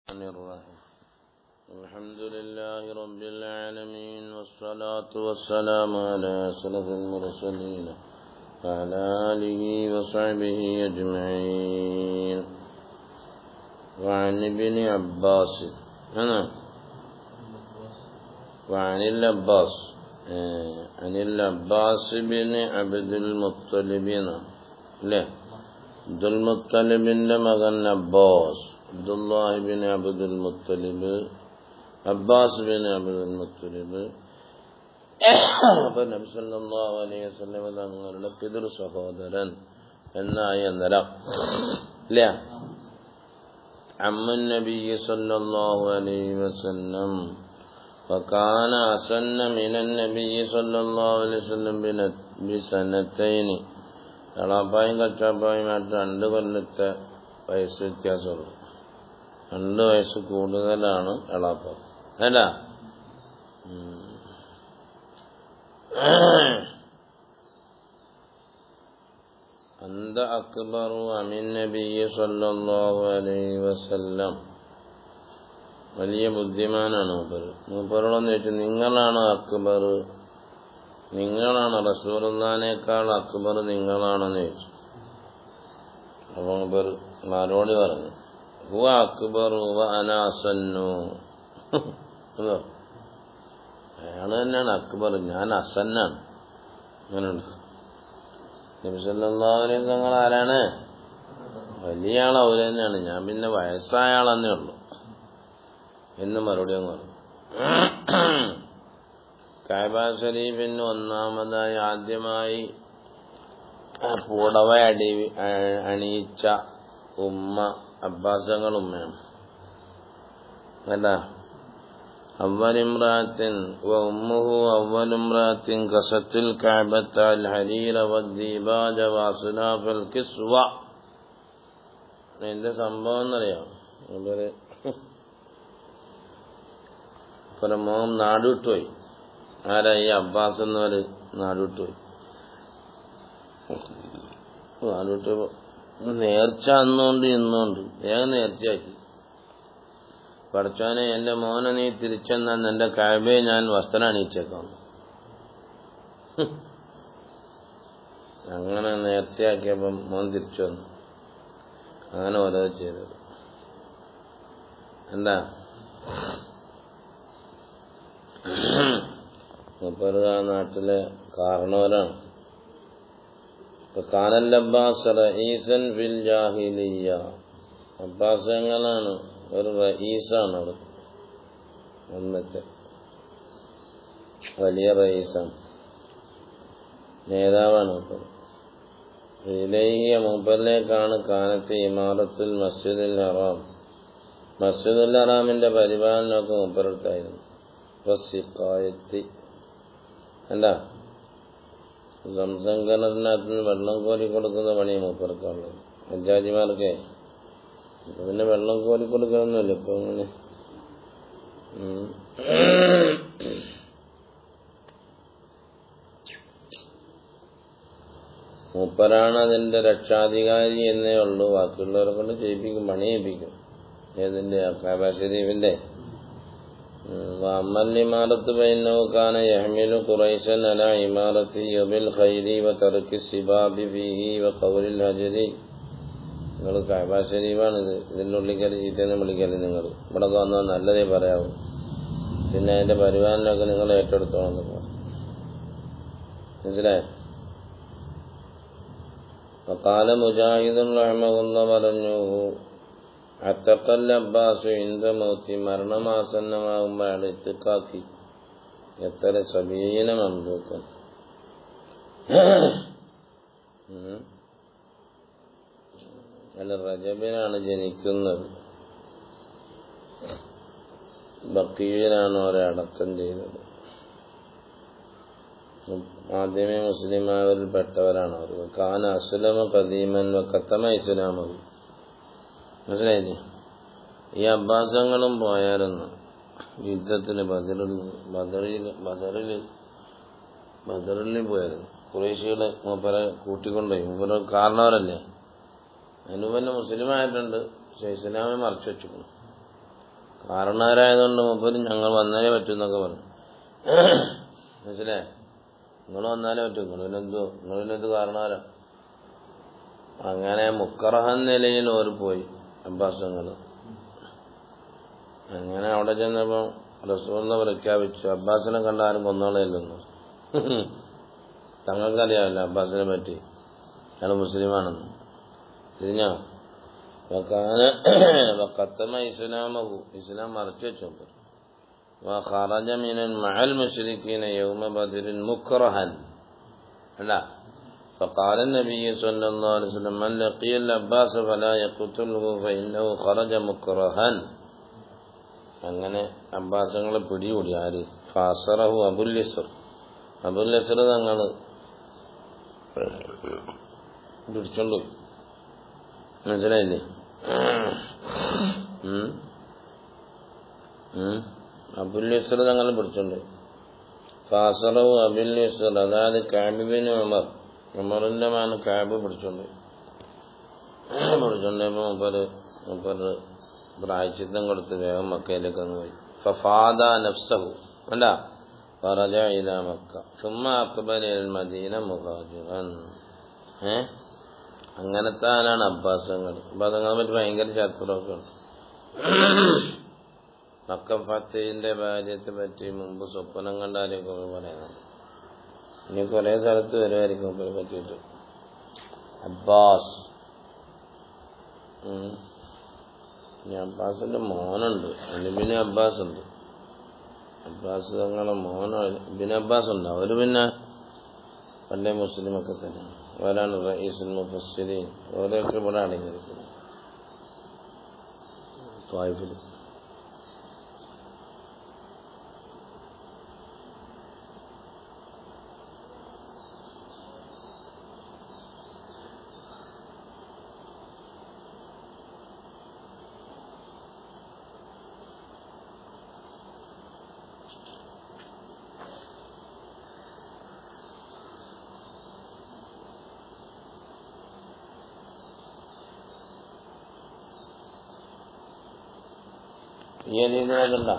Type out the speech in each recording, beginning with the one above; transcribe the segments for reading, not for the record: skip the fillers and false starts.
الرحمن الرحيم الحمد لله رب العالمين والصلاة والسلام على أشرف المرسلين وعلى آله وصحبه أجمعين. وعن ابن عباس وعن العباس بن عبد المطلب له عبد المطلب مغن عباس عبد الله بن عبد المطلب عباس بن عبد المطلب നബി സല്ലല്ലാഹു അലൈഹി വസല്ലം തങ്ങളുടെ പിതൃ സഹോദരൻ എന്നായി എന്നരം ഇല്ല. അമ്മൻ നബി സല്ലല്ലാഹു അലൈഹി വസല്ലം وكان أسن من النبي صلى الله عليه وسلم بسنتين. എളാപ്പായും കച്ചാപ്പായുമായിട്ട് 2 കൊല്ലത്തെ വയസ്സ് വ്യത്യാസമുള്ളൂ. 2 വയസ്സ് കൂടുതലാണ് എളാപ്പ അല്ല. അന്ത അക്ബറു അമിൻ നബിയ്യ സല്ലല്ലാഹു അലൈഹി വസല്ലം. വലിയ ബുദ്ധിമാനാണ് മൂപ്പരോടെന്ന് ചോദിച്ചു, നിങ്ങളാണോ അക്ബർ, നിങ്ങളാണോ റസൂലുള്ളാഹിനേക്കാൾ അക്ബർ നിങ്ങളാണെന്ന് ചോദിച്ചു. അപ്പോൾ മൂപ്പർ മറുപടി പറഞ്ഞു, ഹുവ അക്ബർ വ അന അസന്നു. അയാൾ തന്നെയാണ് അക്ബർ, ഞാൻ അസന്നാണ്. അങ്ങനെയുണ്ട്. നബി സല്ലല്ലാഹു അലൈഹി വസല്ലം തങ്ങൾ ആരാണ്? വലിയ ആൾ അവർ തന്നെയാണ്, ഞാൻ പിന്നെ വയസ്സായ ആളെന്നേ ഉള്ളൂ എന്ന് മറുപടി അങ്ങ് പറഞ്ഞു. കഅബ ശരീഫിന് ഒന്നാമതായി ആദ്യമായി പുടവ അണിയിച്ച ഉമ്മ അബ്ബാസങ്ങൾ ഉമ്മയാണ് അല്ല. അവലിമ്രാത്തിൻ ഉമ്മുഹു അവലിമ്രാത്തിൻ കസത്തിൽ കഅബത്തൽ ഹരീറ വദ്ദീബാജ വഅസ്നാഫൽ കിസ്വ. എന്റെ സംഭവം എന്നറിയാം, മോൻ നാടുവിട്ടുപോയി. ആരാ? ഈ അബ്ബാസ് എന്നവര് നാടുവിട്ടുപോയി. നാടുവിട്ടപ്പോ നേർച്ച അന്നുകൊണ്ട് ഇന്നുകൊണ്ട് വേഗം നേർച്ചയാക്കി. പഠിച്ചോനെ, എന്റെ മോനെ നീ തിരിച്ചെന്നാൽ എന്റെ കഅബയെ ഞാൻ വസ്ത്രം അണിയിച്ചേക്കാം. അങ്ങനെ നേർച്ചയാക്കിയപ്പം മോൻ തിരിച്ചു വന്നു. അങ്ങനെ ഓരോ ചെയ്തത് എന്താ? മൂപ്പര് ആ നാട്ടിലെ കാരണവരാണ്. കാനൽ അബ്ബാസ് റഈസൻ ഫിൽ ജാഹിലിയ്യ. അബ്ബാസ് എങ്ങനാണ്? ഒരു റഈസാണ്, അവിടെ അന്നത്തെ വലിയ റഈസാണ്, നേതാവാണ് മൂപ്പർ. ഇലൈഹിയ മൂപ്പറിലേക്കാണ് കാനത്ത് ഇമാറത്തുൽ മസ്ജിദുൽ ഹറാം, മസ്ജിദുൽ ഹറാമിന്റെ പരിപാലനമൊക്കെ മൂപ്പരടുത്തായിരുന്നു. അല്ല, സംസം കിണറിനകത്ത് വെള്ളം കോരി കൊടുക്കുന്ന പണി മൂപ്പർക്കുള്ളത്. ഹജ്ജാജിമാർക്ക് പിന്നെ വെള്ളം കോരി കൊടുക്കണമെന്നില്ല ഇപ്പൊ. അങ്ങനെ മൂപ്പരാണ് അതിന്റെ രക്ഷാധികാരി എന്നേ ഉള്ളൂ. ബാക്കിയുള്ളവരെ കൊണ്ട് ചെയ്യിപ്പിക്കും, പണി ചെയ്യിപ്പിക്കും. ഏതിന്റെ? കഅബ ശരീഫിന്റെ. وأما الإمارة فإنه كان يحمل قريشا على إمارته بالخير وترك السباب فيه وقول الهجر. നിങ്ങൾ കഅബ ശരീഫാണിത്, ഇതിൻ്റെ ഉള്ളിക്കല് ചീറ്റെന്ന് വിളിക്കല്. നിങ്ങൾ ഇവിടെ വന്നാൽ നല്ലതേ പറയാവൂ, പിന്നെ അതിന്റെ പരിപാലനമൊക്കെ നിങ്ങൾ ഏറ്റെടുത്തോളം. മനസ്സിലായോ? വഖാല മുജാഹിദുൻ റഹിമഹുല്ലാഹ് പറഞ്ഞു, അത്തഖൽ അബ്ബാസ് ഇൻദ മൗതി. മരണമാസന്നമാകുമ്പോൾ അയാൾ ഇത്തിഖാക്കി. എത്ര സബീന മംദൂഖൻ. അല്ല, റജബിനാണ് ജനിക്കുന്നത്. ബഖീയിലാണ് അവരെ അടക്കം ചെയ്തത്. ആദ്യമേ മുസ്ലിമാവരിൽ പെട്ടവരാണ് അവർ. കാന അസ്ലമ ഖദീമൻ വഖതമ ഇസ്ലാമഹു. മനസ്സിലായില്ലേ? ഈ അബ്ബാസങ്ങളും പോയായിരുന്നു യുദ്ധത്തിന്. ബദറിൽ പോയായിരുന്നു. ഖുറൈശികളെ മൂപ്പരെ കൂട്ടിക്കൊണ്ടുപോയി. മൂപ്പര് കാരണവരല്ലേ. അതിനുപന്നെ മുസ്ലിമായിട്ടുണ്ട്, പക്ഷെ ഇസ്ലാമെ മറച്ചു വെച്ചിരിക്കുന്നു. കാരണവരായതുകൊണ്ട് മൂപ്പര് ഞങ്ങൾ വന്നാലേ പറ്റൂന്നൊക്കെ പറഞ്ഞു. മനസ്സിലായേ? നിങ്ങൾ വന്നാലേ പറ്റൂ, നിങ്ങളിനെന്ത് കാരണവരാ? അങ്ങനെ മുക്കറഹൻ നിലയിൽ ഓര് പോയി അബ്ബാസങ്ങൾ. അങ്ങനെ അവിടെ ചെന്നപ്പോ റസൂലിനെ പ്രഖ്യാപിച്ചു, അബ്ബാസിനെ കണ്ട ആരും കൊന്നോളയില്ലെന്ന്. തങ്ങൾക്കറിയാമല്ലോ അബ്ബാസിനെ പറ്റി, അയാൾ മുസ്ലിമാണെന്ന്. തിരിഞ്ഞോ? കത്തമ ഇസ്ലാമഹു, ഇസ്ലാം മറച്ചു വെച്ചു. ഖറജ മിനൽ മഅൽ മുശ്രിക്കീന യൗമ ബദരിൻ മുക്റഹൻ. അല്ല, فقال النبي صلى الله عليه وسلم من لقي العباس فلا يقتله فإنه خرج مكرها. അങ്ങനെ അബ്ബാസങ്ങളെ പിടികൂടി. ആര്? ഫാസറഹു അബുൽ യസ്ർ തങ്ങൾ പിടിച്ചോണ്ടു. മനസ്സിലായില്ലേ? അബുൽ യസ്ർ തങ്ങൾ പിടിച്ചോണ്ട്. ഫാസറഹു അബുൽ യസ്ർ, അതായത് കഅബ് ബിൻ ഉമറിന്റെ മകൻ കഅബ് പിടിച്ചോണ്ടപ്പോ മൂപ്പര് പ്രായശ്ചിത്തം കൊടുത്ത് വേഗം മക്കയിലേക്ക് അങ്ങ് പോയി. ഫഫാദ നഫ്സഹു, അല്ല ഫറജ ഇലാ മക്ക സുമ്മ അഖ്ബല ഇലൽ മദീന മുഹാജിറൻ. അങ്ങനത്തെ ആളാണ് അബ്ബാസങ്ങളെ പറ്റി ഭയങ്കര ചരിത്രമൊക്കെ ഉണ്ട്. മക്ക ഫത്തഹിന്റെ ഭാര്യത്തെ പറ്റി മുമ്പ് സ്വപ്നം കണ്ടാലൊക്കെ പറയുന്നുണ്ട്. ഇനി കുറെ സ്ഥലത്ത് വരുമായിരിക്കും ഇവരെ പറ്റിയിട്ട്. അബ്ബാസ്, ഇനി അബ്ബാസിന്റെ മോനുണ്ട്, അലിബിന് അബ്ബാസ് ഉണ്ട്. അബ്ബാസ് തങ്ങളെ മോനോ ഇബിൻ അബ്ബാസ് ഉണ്ട്. അവര് പിന്നെ പണ്ടേ മുസ്ലിമൊക്കെ തന്നെയാണ്. അവരാണ് റഈസുൽ മുഫസ്സിരീൻ. അവരൊക്കെ ഇവിടെ അടങ്ങിയിരിക്കുന്നത് ത്വായിഫിൽ. ഈ അലീനകണ്ട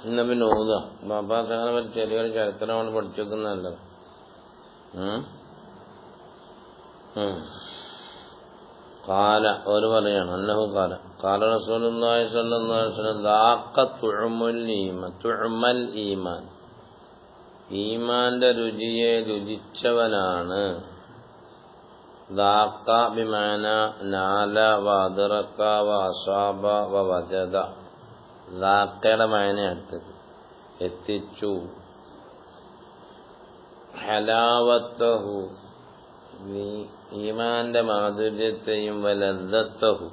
ഇന്ന പിന്നെ ഓതുക. അബ്ബാസങ്ങളെ പറ്റി ചെറിയൊരു ചരിത്രമാണ് പഠിച്ചു വെക്കുന്നതല്ലോ. കാല ഒരു പറയാണ്, അന്നഹു കാല റസൂലുള്ളാഹി സ്വല്ലല്ലാഹു അലൈഹി വസല്ലം ദാഖ തുഅമൽ ഈമാൻ, ഈമാന്റെ രുചിയെ രുചിച്ചവനാണ്. ദാഖ ബിമാന നാല വഅദ്റക വഅസാബ വവജദ. ദാഖയുടെ മാന അടുത്തത് എത്തിച്ചു. ഹലാവത്തഹു, ഈമാന്റെ മാധുര്യത്തെയും വലദ്ദത്തഹു,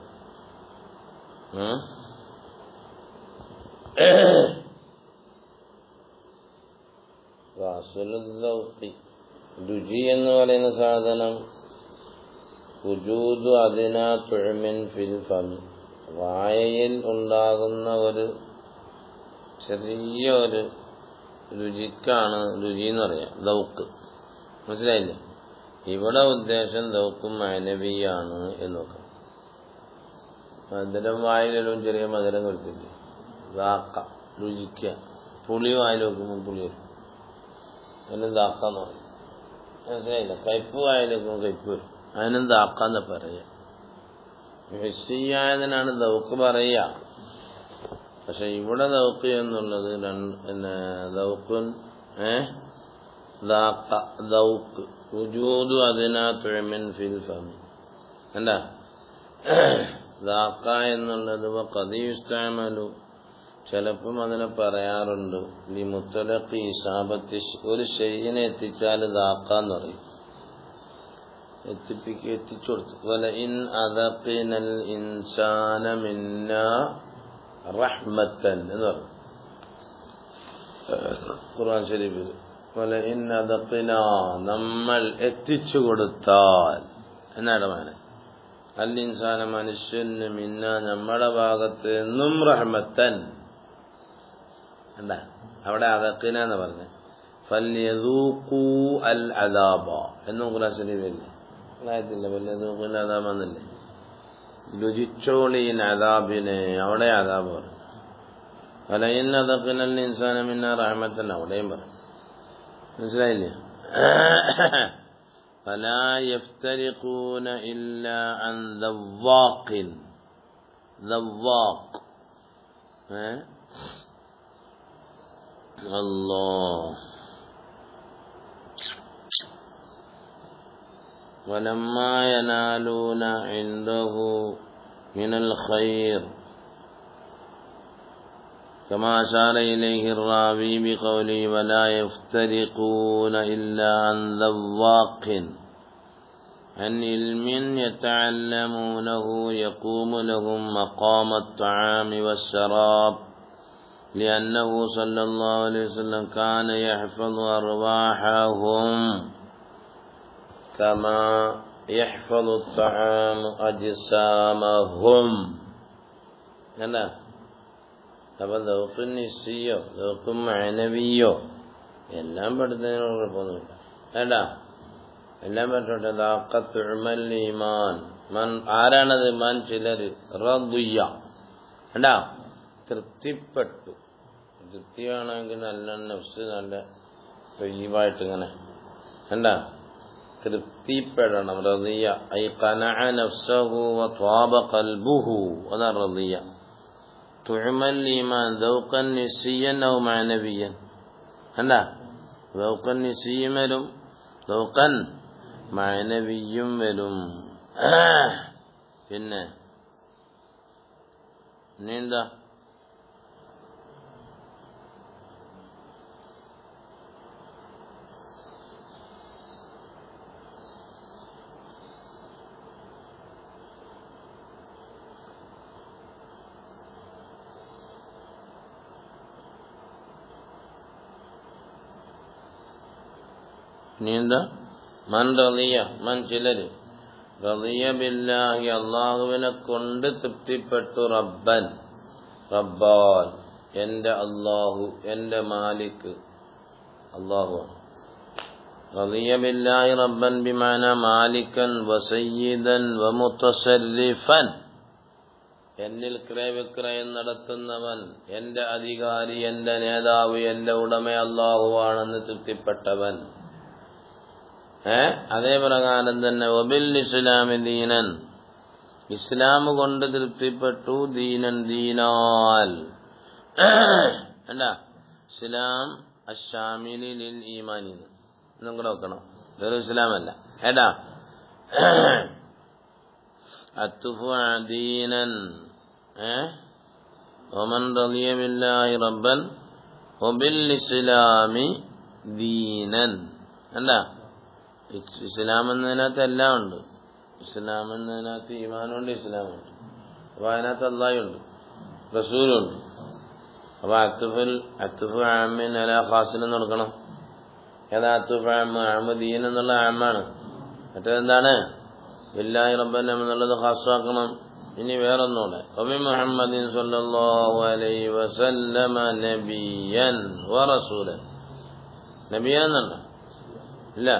രുചി എന്ന് പറയുന്ന സാധനം വുജൂദു അദ്നാ തുഅമിൻ ഫിൽ ഫമി, വായയിൽ ഉണ്ടാകുന്ന ഒരു ചെറിയ ഒരു രുചിക്കാണ് രുചി എന്ന് പറയാം, ദൗക്ക്. മനസ്സിലായില്ലേ? ഇവിടെ ഉദ്ദേശം ദൗക്കും മാനവിയാണ് എന്നൊക്കെ. മധുരം വായിലും ചെറിയ മധുരം കൊടുത്തില്ലേ, ദാക്ക രുചിക്കുക. പുളി വായിൽ വെക്കുമ്പോൾ പുളി വരും, അതിന് ദാക്കാന്ന് പറയും. മനസ്സിലായില്ല? കയ്പ് വായിൽ വെക്കുമ്പോൾ കയ്പ് വരും, അതിനും ദാക്കാന്ന് പറയാ. ഹസ്സിയായതിനാണ് ദൗക്ക് പറയുക. പക്ഷെ ഇവിടെ ദൗക്ക് എന്നുള്ളത് ദൗക്കുൻ ദൗക്ക് വുജൂദു അദ്നാ തുഅമിൻ ഫിൽ ഫമി. എന്താ ദാക്ക എന്നുള്ളത്? ഖദ് യുസ്തഅമലു, ചിലപ്പം അതിനെ പറയാറുണ്ട്. ലി മുത്തലഖി ഇസാബത്തി, ഒരു ഷൈഇനെ എത്തിച്ചാൽ ദാക്കാന്ന് പറയും, എത്തിച്ചു കൊടുത്തു. വല ഇൻ അദഖിനൽ ഇൻസാന മിന്നാ റഹ്മത്തൻ എന്ന് പറഞ്ഞു ഖുർആൻ ശരീഫിൽ. വല ഇൻ അദഖിന, നമ്മൾ എത്തിച്ചു കൊടുത്താൽ എന്നാണ് മാന. അൽ ഇൻസാന, മനുഷ്യന്, മിന്ന, നമ്മുടെ ഭാഗത്ത് നിന്നും റഹ്മത്തൻ. എന്താ അവിടെ അദഖിന എന്ന് പറഞ്ഞ ഫൽയദൂഖൂ അൽ അദാബ എന്നും ഖുർആൻ ശരീഫിൽ ആയത്തില്ല. ഫൽയദൂഖൂ അൽ അദാബ എന്നല്ലേ? രുചിച്ചോളീൻ അദാബിനെ, അവിടെ അദാബ് പറഞ്ഞു. വലയിൻ അദഖ്നൽ ഇൻസാന മിന്നാ റഹ്മത്തൻ, അവിടെയും പറഞ്ഞു. മനസ്സിലായില്ലേ? ഫലാ യഫ്തരിഖൂന ഇല്ലാ അൻ ദവ്വാഖിൻ, ദവ്വാഖ് അല്ലാഹ്. വലമ്മാ യനാലൂന ഇൻദഹു മിനൽ ഖൈർ كما أشار إليه الراوي بقوله ولا يفترقون إلا عن ذواق عن علم يتعلمونه يقوم لهم مقام الطعام والشراب لأنه صلى الله عليه وسلم كان يحفظ أرواحهم كما يحفظ الطعام أجسامهم. أنا അപ്പൊ ദൗഖുൻ നിസ്സിയോ ദൗഖുൻ മഅനവിയോ എല്ലാം പെടുന്നതിന് കുഴപ്പമൊന്നുമില്ല. വേണ്ട, എല്ലാം പറ്റോട്ടെ. ദാഖത്തുൽ ഈമാൻ, ആരാണത്? മാൻ ചിലര് റദിയ, വേണ്ട, തൃപ്തിപ്പെട്ടു. തൃപ്തി വേണമെങ്കിൽ നല്ല നഫ്സ് നല്ല തൊയ്യിബായിട്ട് ഇങ്ങനെ വേണ്ട, തൃപ്തിപ്പെടണം. റദിയ ഐ ഖനഅ നഫ്സഹു വ ത്വാബ ഖൽബുഹു, അതാണ് റദിയ. തുഅമൽ ഈമാൻ ദൗഖൻ നിസ്സിയൻ ഔ മഅനവിയൻ, അല്ല ദൗഖൻ നിസ്സിയും വരും, ദൗഖൻ മഅനവിയും വരും. പിന്നെ നീന്താ നീന്താ മൻ റളിയ, മൻ ചിലര് റളിയ ബില്ലാഹി, അള്ളാഹുവിനെ കൊണ്ട് തൃപ്തിപ്പെട്ടു. റബ്ബൻ, റബ്ബാൻ, എന്റെ അള്ളാഹു, എന്റെ മാലിക് അള്ളാഹു. റളിയ ബില്ലാഹി റബ്ബൻ ബിമാന മാലിക്കൻ വസയ്യിദൻ വമുതസർരിഫൻ, എന്നിൽ ക്രയവിക്രയം നടത്തുന്നവൻ, എന്റെ അധികാരി, എന്റെ നേതാവ്, എന്റെ ഉടമ അള്ളാഹുവാണെന്ന് തൃപ്തിപ്പെട്ടവൻ. അതേ പ്രകാരം തന്നെ വബിൽ ഇസ്ലാമി ദീനൻ, ഇസ്ലാം കൊണ്ട് തൃപ്തിപ്പെട്ടു. ദീനൻ, ദീനാൽ, അല്ല ഇസ്ലാം അശ്ശാമിലി ലിൽ ഈമാനി എന്നും കൂടെ വെക്കണം. ഇതൊരു ഇസ്ലാമല്ല. ഏടാ അത്തുഫു ദീനൻ, വമൻ റളിയ ബില്ലാഹി റബ്ബൻ വബിൽ ഇസ്ലാമി ദീനൻ. അല്ല ഇസ്ലാം എന്നതിനകത്ത് എല്ലാം ഉണ്ട്. ഇസ്ലാം എന്നതിനകത്ത് ഈമാനുണ്ട്, ഇസ്ലാമുണ്ട്. അപ്പൊ അതിനകത്ത് അല്ലാഹുണ്ട്, റസൂലുണ്ട്. അപ്പൊ അത്തുഫ് ആമിൻ അല ഖാസിൽ കൊടുക്കണം. ഏതാ അത്തുഫ് ആമ്? ദീൻ എന്നുള്ള ആമാണ്. മറ്റേതെന്താണ്? ബില്ലാഹി റബ്ബൻ എന്നുള്ളത് ഖാസാക്കണം. ഇനി വേറൊന്നുകൂടെ, വബി മുഹമ്മദിൻ സ്വല്ലല്ലാഹു അലൈഹി വസല്ലമ നബിയൻ വറസൂലൻ. നബിയൻ എന്നുണ്ടോ? ഇല്ല.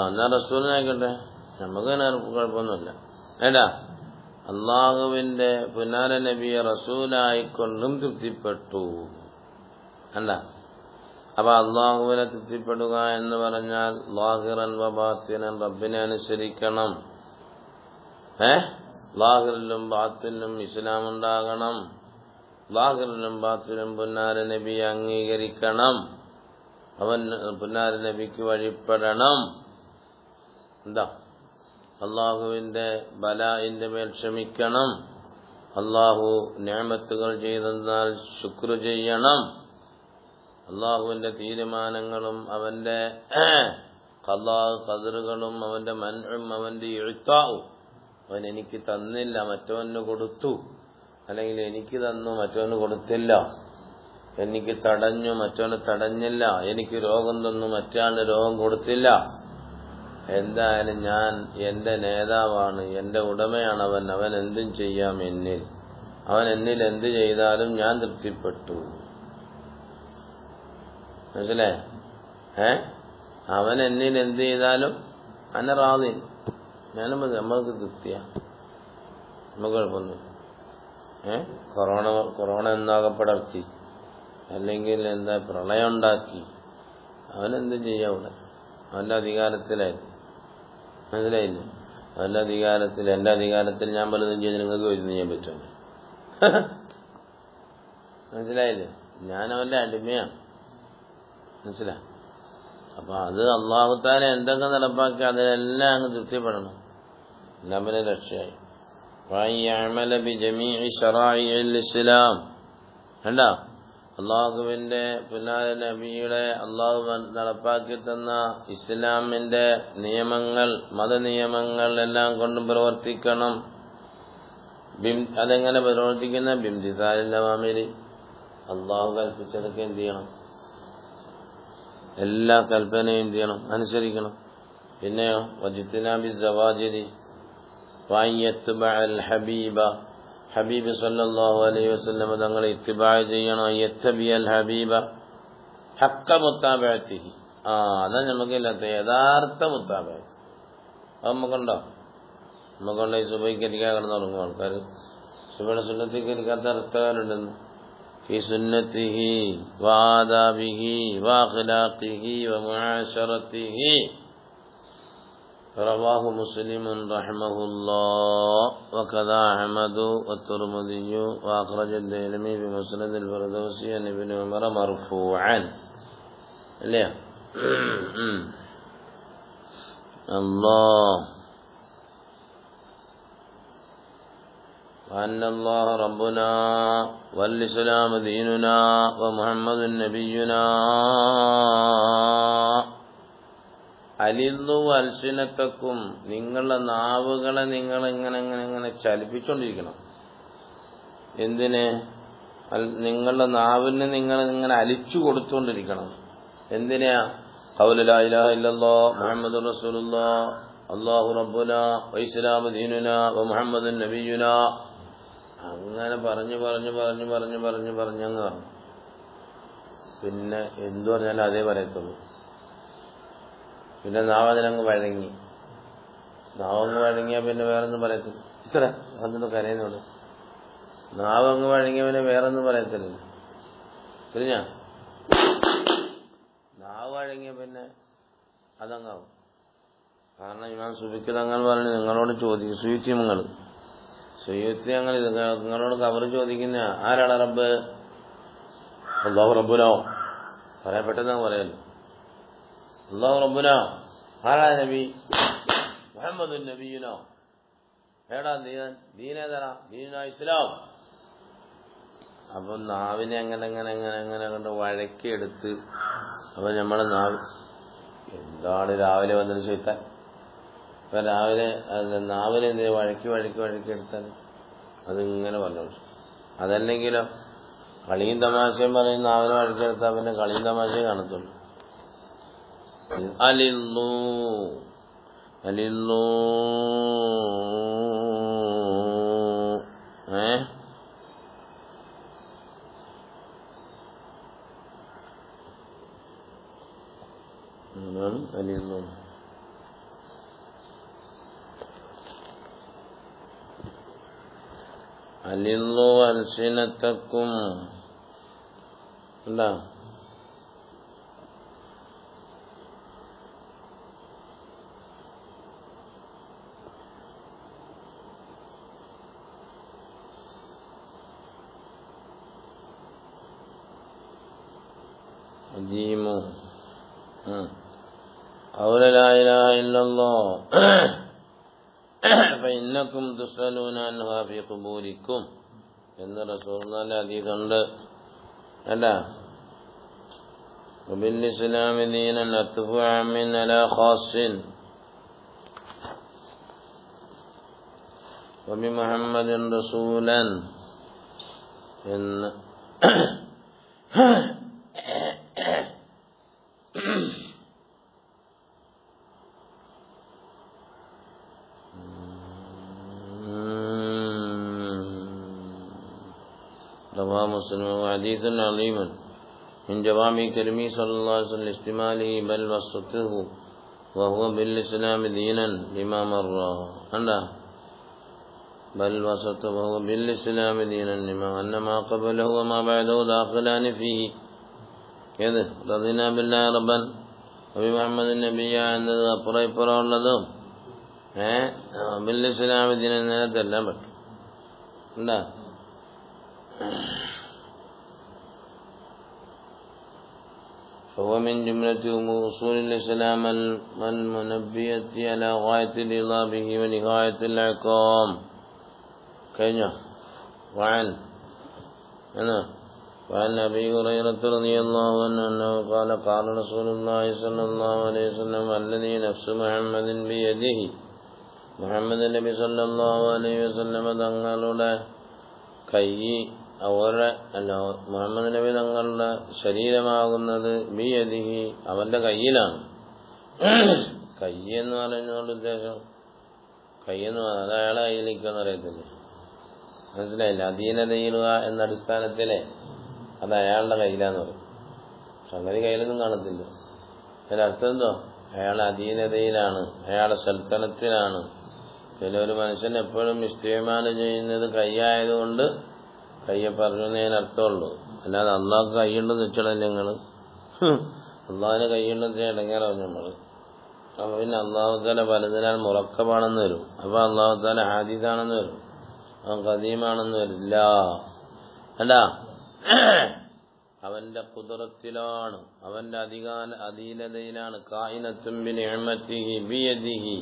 എന്നാ റസൂലിനായിക്കോട്ടെ, നമുക്ക് കുഴപ്പമൊന്നുമില്ല. ഏടാ അള്ളാഹുവിന്റെ പുനാര നബിയെ റസൂലായിക്കൊണ്ടും തൃപ്തിപ്പെട്ടു. അല്ല അപ്പൊ അള്ളാഹുവിനെ തൃപ്തിപ്പെടുക എന്ന് പറഞ്ഞാൽ ലാഹിറൻ വബാത്തിനൻ, റബ്ബിനെ അനുസരിക്കണം. ലാഹിറിലും ബാത്തിലും ഇസ്ലാം ഉണ്ടാകണം. ലാഹിറിലും ബാത്തിലും പുന്നാര നബിയെ അംഗീകരിക്കണം. അവൻ പുന്നാര നബിക്ക് വഴിപ്പെടണം. എന്താ? അള്ളാഹുവിന്റെ ബലാഇന്റെ മേൽ ക്ഷമിക്കണം. അള്ളാഹു നിഅമത്തുകൾ ചെയ്തെന്നാൽ ശുക്ർ ചെയ്യണം. അള്ളാഹുവിന്റെ തീരുമാനങ്ങളും അവന്റെ ഖദാ ഖദറുകളും അവന്റെ മൻഉം അവന്റെ ഇഅ്താഉം, അവൻ എനിക്ക് തന്നില്ല മറ്റവന് കൊടുത്തു, അല്ലെങ്കിൽ എനിക്ക് തന്നു മറ്റവന് കൊടുത്തില്ല, എനിക്ക് തടഞ്ഞു മറ്റവന് തടഞ്ഞില്ല, എനിക്ക് രോഗം തന്നു മറ്റാണ് രോഗം കൊടുത്തില്ല. എന്തായാലും ഞാൻ എന്റെ നേതാവാണ്, എന്റെ ഉടമയാണ് അവൻ. അവൻ എന്തും ചെയ്യാം എന്നിൽ. അവൻ എന്നിൽ എന്ത് ചെയ്താലും ഞാൻ തൃപ്തിപ്പെട്ടു. മനസ്സിലേ? അവൻ എന്നിൽ എന്ത് ചെയ്താലും അനറാദി, ഞാനും നമ്മൾക്ക് തൃപ്തിയാ. നമുക്ക് കുഴപ്പമൊന്നുമില്ല. കൊറോണ എന്നാകെ പടർത്തി, അല്ലെങ്കിൽ എന്താ പ്രളയം ഉണ്ടാക്കി, അവനെന്ത് ചെയ്യാം? അവിടെ അവൻ്റെ അധികാരത്തിലായിരുന്നു. മനസ്സിലായില്ലേ? അവൻ്റെ അധികാരത്തിൽ, എൻ്റെ അധികാരത്തിൽ ഞാൻ പലതും ചെയ്ത് നിങ്ങൾക്ക് വരുന്ന ചെയ്യാൻ പറ്റുമോ? മനസ്സിലായില്ലേ? ഞാൻ അവൻ്റെ അടിമയാണ്. മനസ്സിലായി? അപ്പൊ അത് അള്ളാഹുത്താല എന്തൊക്കെ നടപ്പാക്കി അതിലെല്ലാം അങ്ങ് തൃപ്തിപ്പെടണം. എന്നാ പിന്നെ രക്ഷയായി. ഇസ്ലാം കണ്ട അള്ളാഹുവിന്റെ പിന്നാലെ നബിയുടെ അള്ളാഹു നടപ്പാക്കി തന്ന ഇസ്ലാമിന്റെ നിയമങ്ങൾ, മതനിയമങ്ങൾ എല്ലാം കൊണ്ടും പ്രവർത്തിക്കണം. അതെങ്ങനെ പ്രവർത്തിക്കുന്ന? ബിംതിസാലിന്റെ മാമിരി, അള്ളാഹു കൽപ്പിച്ചതൊക്കെ എന്ത് ചെയ്യണം? എല്ലാ കൽപ്പനയും എന്ത് ചെയ്യണം? അനുസരിക്കണം. പിന്നെയോ വജിത്തിനാബി സവാജിരി ഹബീബ, ഹബീബ് സല്ലല്ലാഹു അലൈഹി വസല്ലം തങ്ങളെ ഇത്തിബാ ചെയ്യണം. യത്തബിയൽ ഹബീബ ഹക്ക മുത്താബഅത്തിഹി. അതാ നമുക്കില്ലാത്ത യഥാർത്ഥ മുത്താബഅത്ത്. അത് നമുക്കുണ്ടോ? നമുക്കുണ്ടോ? ഈ സുബഹിക്കരിക്കാൻ കിടന്നുറങ്ങും ആൾക്കാർ. സുബഹിയുടെ സുന്നത്തിക്കരിക്കാത്ത അർത്ഥകാരുണ്ടെന്ന്. ഫി സുന്നത്തിഹി വആദാബിഹി വഅഖ്ലാഖിഹി വമുആശറതിഹി. رواه مسلم رحمه الله وكذا أحمد والترمذي وأخرج الديلمي بمسند الفردوسي عن ابن عمر مرفوعا. ليه الله وأن الله ربنا والإسلام ديننا ومحمد نبينا. അലിന്നു അൽസിനത്തക്കും, നിങ്ങളുടെ നാവുകളെ നിങ്ങൾ ഇങ്ങനെ ചലിപ്പിച്ചുകൊണ്ടിരിക്കണം. എന്തിന്? നിങ്ങളുടെ നാവിന് നിങ്ങൾ ഇങ്ങനെ അലിച്ചു കൊടുത്തുകൊണ്ടിരിക്കണം. എന്തിനാ? ഖൗലു ലാ ഇലാഹ ഇല്ലല്ലാഹ് മുഹമ്മദുർ റസൂലുള്ളാഹ് അല്ലാഹു റബ്ബുനാ വഇസ്ലാമു ദീനുനാ വമുഹമ്മദുൻ നബിയുനാ. അങ്ങനെ പറഞ്ഞങ്ങ് പിന്നെ എന്തു പറഞ്ഞാലും അതേ പറയത്തുള്ളൂ. പിന്നെ നാവതിനങ്ങ് വഴങ്ങി. നാവങ്ങ് വഴങ്ങിയാൽ പിന്നെ വേറൊന്നും പറയത്തില്ല. ഇത്ര അതൊന്നും കരയുന്നുള്ളൂ. നാവങ്ങ് വഴങ്ങിയ പിന്നെ വേറൊന്നും പറയത്തില്ല. തിരിഞ്ഞാ നാവ് വഴങ്ങിയ പിന്നെ അതങ്ങാവും. കാരണം ഇമാം സുബിക്ക് തങ്ങൾ പറഞ്ഞു, നിങ്ങളോട് ചോദിക്കും സുയുത്തിമങ്ങൾ നിങ്ങളോട് കബർ മുദ്ദിക്കുന്ന ആരാണ് റബ്ബ്? അല്ലാഹു റബ്ബുനോ പറയാൻ പെട്ടെന്ന് പറയല്ലോ. അല്ലാഹു റബ്ബുനോ ആരാ നബി? മുഹമ്മദുൻ നബിയുനോ ഏടാ ദീനേതരാ? ദീനുനാ ഇസ്ലാം. അപ്പം നാവിനെ അങ്ങനെ കൊണ്ട് വഴക്കിയെടുത്ത് അപ്പൊ നമ്മളെ എന്താണ് രാവിലെ വന്നിട്ട് ചെയ്താൽ ഇപ്പൊ രാവിലെ നാവിനെ എന്തിനാ വഴക്കിയെടുത്താൽ അതിങ്ങനെ പറഞ്ഞു. അതല്ലെങ്കിലോ കളിയും തമാശയും പറയും നാവിനെ വഴക്കിയെടുത്താൽ പിന്നെ കളിയും തമാശയും കാണത്തുള്ളൂ. അലിന്നു അലിന്നു അലിന്നു അൽസിനത്തക്കും എന്താ? أديموا قول لا إله إلا الله فإنكم تسألون عنها في قبوركم എന്ന് റസൂലുള്ളാഹിന്റെ ഹദീസ് ഉണ്ട്. അല്ല وبالإسلام دينا أتف عام على خاص وبمحمد رسولا എന്ന് رواه مسلم. وحديث عظيم من جوامع كلمه صلى الله عليه وسلم لاستماله بل وسطه وهو بالإسلام دينا لما مر. بل وسطه بالإسلام دينا لما أن ما قبله وما بعده داخلان فيه كذا رضينا بالله ربا وبمحمد النبي എന്നത് അപ്പുറം ഇപ്പുറം ഉള്ളതും بالإسلام دينا നേരത്തെല്ലാം പറ്റും എന്താ فهو من جملة أصول الإسلام المنبية على غاية الرضا به ونهاية العقام كينيا وعن أبي هريرة رضي الله عنه أنه قال قال رسول الله صلى الله عليه وسلم الذي نفس محمد بيده محمد النبي صلى الله عليه وسلم തങ്ങളുടെ കൈ അവരുടെ അല്ല മുഹമ്മദ് നബി തങ്ങളുടെ ശരീരമാകുന്നത് ബിയദിഹി അവന്റെ കയ്യിലാണ്. കൈ എന്ന് പറയുന്നതുകൊണ്ട് ഉദ്ദേശം കൈയെന്ന് പറഞ്ഞാൽ അത് അയാളെ കയ്യിലിരിക്കുമെന്ന് അറിയത്തില്ലേ, മനസ്സിലായില്ല? അധീനതയിലുക എന്ന അടിസ്ഥാനത്തിലെ അത് അയാളുടെ കയ്യിലാന്ന് പറയും. സംഗതി കയ്യിലൊന്നും കാണത്തില്ല. അതിന്റെ അർത്ഥം എന്തോ അയാളുടെ അധീനതയിലാണ്, അയാളുടെ സൽത്തനത്തിലാണ്. പിന്നെ ഒരു മനുഷ്യൻ എപ്പോഴും ഇസ്തിമാല് ചെയ്യുന്നത് കൈയായതുകൊണ്ട് കയ്യെ പറഞ്ഞതിനർത്ഥമുള്ളൂ. അല്ലാതെ അള്ളാഹ് കൈയുണ്ടെന്ന് വെച്ചാൽ ഞങ്ങൾ അള്ളാഹിന് കൈയുണ്ടെന്ന് ഇടങ്ങേറാവും നമ്മള്. അപ്പൊ പിന്നെ അള്ളാഹുത്താല പലതിനാൽ മുറക്കമാണെന്ന് വരും. അപ്പൊ അള്ളാഹുത്താല ഹാദിദാണെന്ന് വരും, അവൻ ഖദീമാണെന്ന് വരില്ല. അല്ല, അവന്റെ ഖുദ്റത്തിലാണ്, അവന്റെ അധീനതയിലാണ്. കായിനത്തും ബിനിഅമതിഹി ബിയദിഹി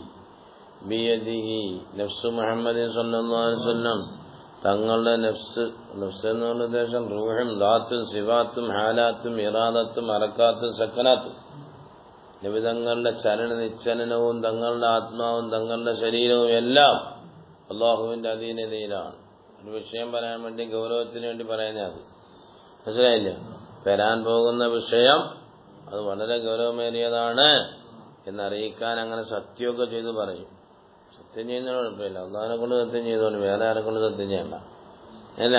ബിയദിഹി നഫ്സു മുഹമ്മദ് സ്വല്ലല്ലാഹു അലൈഹി വസല്ലം തങ്ങളുടെ നഫ്സ് എന്ന് പറഞ്ഞ ഉദ്ദേശം റൂഹും ദാത്തും സിഫാത്തും ഹാലാത്തും ഇറാദത്തും അറക്കാത്തും സക്കനാത്തും നബി തങ്ങളുടെ ചലന നിശ്ചലനവും തങ്ങളുടെ ആത്മാവും തങ്ങളുടെ ശരീരവും എല്ലാം അള്ളാഹുവിന്റെ അധീനതയിലാണ്. ഒരു വിഷയം പറയാൻ വേണ്ടി ഗൗരവത്തിന് വേണ്ടി പറയുന്നത് മനസ്സിലായില്ല. വരാൻ പോകുന്ന വിഷയം അത് വളരെ ഗൗരവമേറിയതാണ് എന്നറിയിക്കാൻ അങ്ങനെ സത്യമൊക്കെ ചെയ്ത് പറയും. സത്യം ചെയ്യുന്നതിന് കുഴപ്പമില്ല, അള്ളാഹിനെ കൊണ്ട് സത്യം ചെയ്തോളൂ, വേറെ ആരെ കൊണ്ട് സത്യം ചെയ്യണ്ട. അല്ല,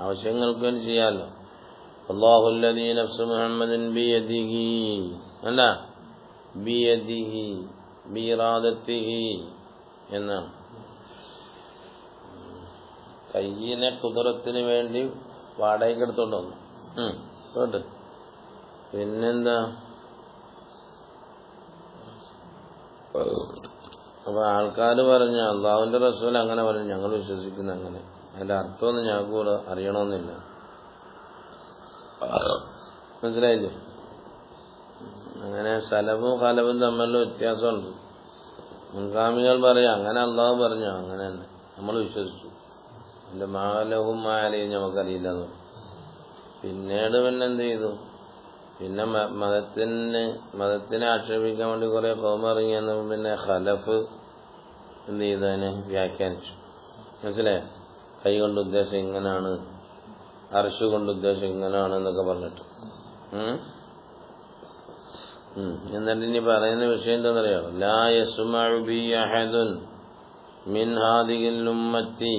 ആവശ്യങ്ങൾക്ക് വേണ്ടി ചെയ്യാമല്ലോ. അല്ലാഹുല്ലദീ നഫ്സു മുഹമ്മദിൻ ബിയദിഹി അല്ല ബിയദിഹി ബിഇറാദത്തിഹി എന്നാണ്. കയ്യിനെ കുതിരത്തിന് വേണ്ടി വാടകയ്ക്ക് എടുത്തോണ്ട് വന്നു. കേട്ട് പിന്നെന്താ, അപ്പൊ ആൾക്കാർ പറഞ്ഞു അള്ളാഹുവിന്റെ റസൂൽ അങ്ങനെ പറഞ്ഞു, ഞങ്ങൾ വിശ്വസിക്കുന്ന അങ്ങനെ. അതിന്റെ അർത്ഥമൊന്നും ഞങ്ങൾക്ക് കൂടെ അറിയണമെന്നില്ല. മനസ്സിലായില്ലേ? അങ്ങനെ സലഫും ഖലഫും തമ്മിലുള്ള വ്യത്യാസമുണ്ട്. മുൻഗാമികൾ പറയാം അങ്ങനെ അള്ളാഹു പറഞ്ഞു, അങ്ങനെ തന്നെ നമ്മൾ വിശ്വസിച്ചു. എന്റെ മാലവും മാലയും നമുക്കറിയില്ല എന്ന് പറഞ്ഞു. പിന്നീട് പിന്നെന്ത് ചെയ്തു? പിന്നെ മതത്തിനെ ആക്ഷേപിക്കാൻ വേണ്ടി കുറെ കോമിറങ്ങിയെന്ന് പിന്നെ ഖലഫ് എന്ത് ചെയ്തു? അതിനെ വ്യാഖ്യാനിച്ചു. മനസ്സിലായോ? കൈ കൊണ്ട് ഉദ്ദേശം ഇങ്ങനാണ്, അർശ് കൊണ്ട് ഉദ്ദേശം ഇങ്ങനാണ് എന്നൊക്കെ പറഞ്ഞിട്ട്. എന്നിട്ട് ഇനി പറയുന്ന വിഷയം എന്താണെന്നറിയോ? ലാ യസ്മഉ ബി അഹദുൻ മിൻ ഹാദിഹിൽ ഉമ്മത്തി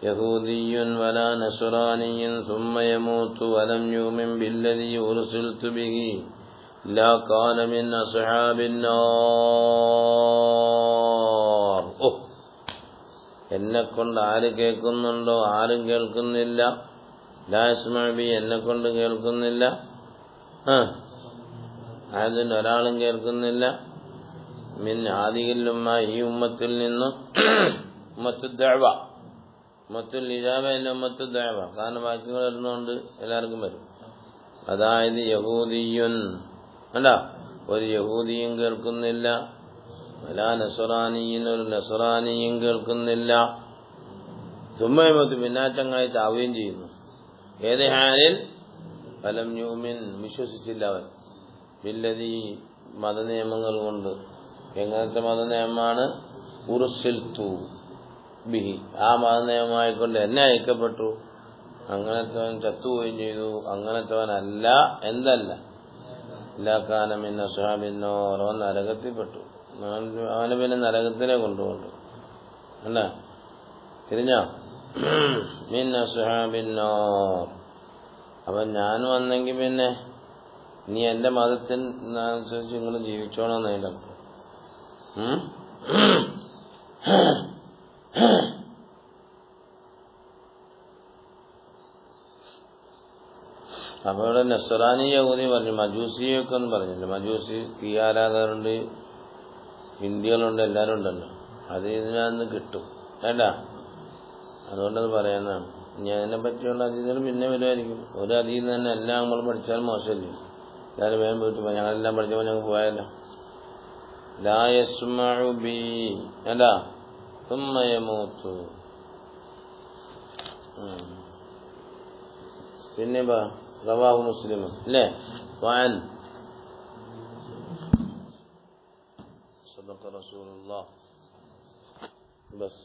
യഹൂദിയ്യുൻ വലാ നസ്റാനിയ്യുൻ സുമ്മ യമൂതു വലം യുമിൻ ബില്ലദീ ഉർസിൽതു ബിഹി ലാ കാന മിൻ അസ്ഹാബിൻ നാർ. എന്നെക്കൊണ്ട് ആര് കേൾക്കുന്നുണ്ടോ? ആരും കേൾക്കുന്നില്ല. ലാ യസ്മഉ ബി എന്നെക്കൊണ്ട് കേൾക്കുന്നില്ല, അതിന് ഒരാളും കേൾക്കുന്നില്ല. മിൻ ഹാദിഹിൽ ഉമ്മ ഈ ഉമ്മത്തിൽ നിന്നും, ഉമ്മത്തുൽ ദഅവ ഉമ്മത്തുൽ ഇജാബ അല്ല ഉമ്മത്തുൽ ദഅവ, കാരണം വാക്യങ്ങൾ വരുന്നതുകൊണ്ട് എല്ലാവർക്കും വരും. അതായത് യഹൂദിയുൻ അല്ല, ഒരു യഹൂദിയും കേൾക്കുന്നില്ല, വലാ നസ്റാനിയും ഒരു നസ്റാനിയും കേൾക്കുന്നില്ല. സുമ്മയമത്ത് പിന്നാറ്റങ്ങളായി ചാവുകയും ചെയ്യുന്നു. ഏത് ഹാലിൽ? ഫലം യുമിൻ വിശ്വസിച്ചില്ല അവൻ ബില്ലദീ മതനിയമങ്ങൾ കൊണ്ട്. എങ്ങനത്തെ മതനിയമമാണ്? ഉർസിൽതു ബിഹി ആ മതനിയമമായിക്കൊണ്ട് എന്നെ അയക്കപ്പെട്ടു. അങ്ങനത്തവൻ ചത്തുപോവുകയും ചെയ്തു. അങ്ങനത്തവനല്ല, എന്തല്ല, ലാ കാന മിൻ അസ്ഹാബിൻ നാർ, അവൻ നരകത്തിൽപ്പെട്ടു. അവന് പിന്നെ നരകത്തിനെ കൊണ്ടുപോകണ്ടു അല്ല, തിരിഞ്ഞോ? മിൻ അസ്ഹാബിൻ നാർ. അപ്പൊ ഞാൻ വന്നെങ്കിൽ പിന്നെ നീ എന്റെ മതത്തിനനുസരിച്ച് നിങ്ങൾ ജീവിച്ചോണമെന്ന് അതിൻ്റെ അർത്ഥം. അപ്പോൾ ഇവിടെ നസ്രാനി യഹൂദി പറഞ്ഞു, മജൂസിയൊക്കെ ഒന്നും പറഞ്ഞില്ല. മജൂസി തീ ആരാധകരുണ്ട്, ഹിന്ദികളുണ്ട്, എല്ലാവരും ഉണ്ടല്ലോ. അത് ഇതിനകത്ത് കിട്ടും വേണ്ട, അതുകൊണ്ടത് പറയാനാണ്. ഇനി അതിനെപ്പറ്റിയുള്ള അതീതകൾ പിന്നെ വരുമായിരിക്കും. ഒരു അതീത് തന്നെ എല്ലാം നമ്മൾ പഠിച്ചാൽ മോശമല്ലേ. എല്ലാവരും വേഗം വീട്ടിൽ പോയി, ഞങ്ങളെല്ലാം പഠിച്ചപ്പോൾ ഞങ്ങൾ പോയാലോ. ലാ യസ്മഉ ബി വേണ്ട സുമ്മ യമൂതു. പിന്നെ റവാഹു മുസ്ലിം അല്ലേ. വഅൻ സദഖ റസൂലുള്ളാഹ് ബസ്